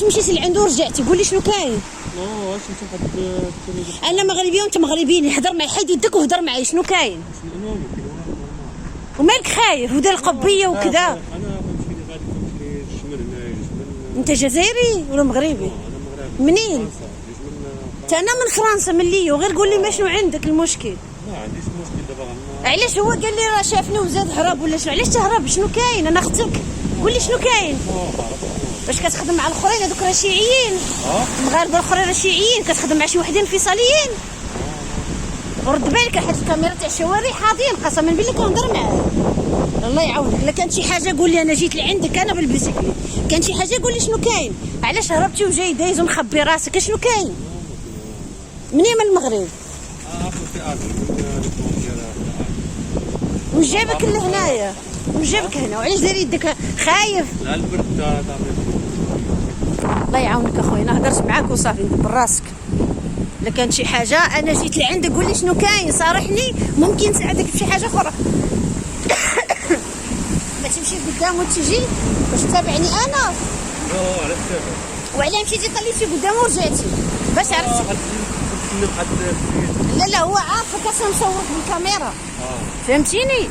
علاش مشيتي لعندو ورجعتي؟ قول لي شنو كاين. واش انت حد انا مغربيه وانت مغربي، نهضر معايا، حيد يدك وهضر معايا، شنو كاين؟ ومالك خايف ودير القبيه وكذا؟ انا غنمشي لي غادي نمشي للشمال هنايا. انت جزائري ولا مغربي؟ انا مغربي. منين؟ انا من فرنسا، من ليو. غير قول لي ما شنو عندك المشكل. ما عنديش مشكل دابا علاش هو قال لي راه شافني وزاد هرب ولا شنو؟ علاش تهرب؟ شنو كاين؟ انا اختك، قول لي شنو كاين. باش كتخدم مع الاخرين هذوك راه شيعيين، المغاربه الاخرين راه شيعيين، كتخدم مع شي وحدين فيصليين. ورد بالك حيت الكاميرا تاع الشوارع حاضين، قسما بالله كنهضر معاه. الله يعاونك. الا كانت شي حاجه قول لي، انا جيت لعندك انا بالبيسكلي. كان شي حاجه قول لي شنو كاين. علاش هربتي وجاي دايز ومخبي راسك؟ شنو كاين؟ منين من المغرب؟ واش جابك لهنايا؟ واش جابك هنا؟ وعلاش داير يدك خايف؟ لا البرد الله يعاونك اخويا، انا هضرت معاك وصافي، دبر راسك. الا كانت شي حاجه انا جيت لعندك، قول لي شنو كاين، صارحني، ممكن نساعدك بشي حاجه اخرى. ما تمشي قدام وتجي باش تتابعني انا. علاش تابع؟ وعلاه مشيتي طليتي قدام ورجعتي باش عرفتي؟ لا هو عارفك اصلا مصورك بالكاميرا. فهمتيني؟